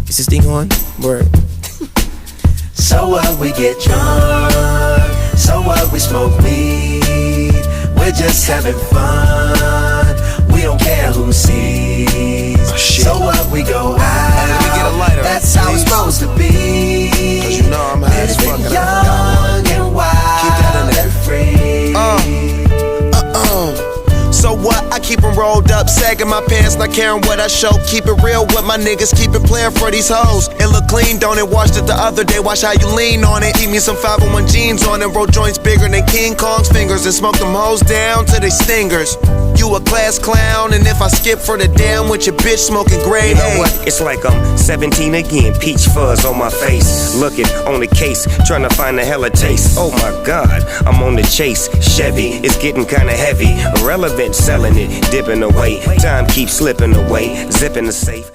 Is this thing on? Word. So what, we get drunk. So what, we smoke weed. We're just having fun. We don't care who sees. So what, we go out. Let me get a lighter. That's how it's supposed to be. Cause you know I'm high as fuck. Living young and wild. Keep that in there. And free. So what? I keep them rolled up, sagging my pants, not caring what I show. Keep it real with my niggas, keep it playing for these hoes. It look clean, don't it? Washed it the other day, watch how you lean on it. Keep me some 501 jeans on and roll joints bigger than King Kong's fingers. And smoke them hoes down to they stingers. You a class clown, and if I skip for the damn with your bitch smoking grade You know A. what? It's like I'm 17 again, peach fuzz on my face. Looking on the case, trying to find a hella taste. Oh my God, I'm on the chase. Chevy, it's getting kinda heavy. Irrelevant, selling it, dipping away. Time keeps slipping away, zipping the safe.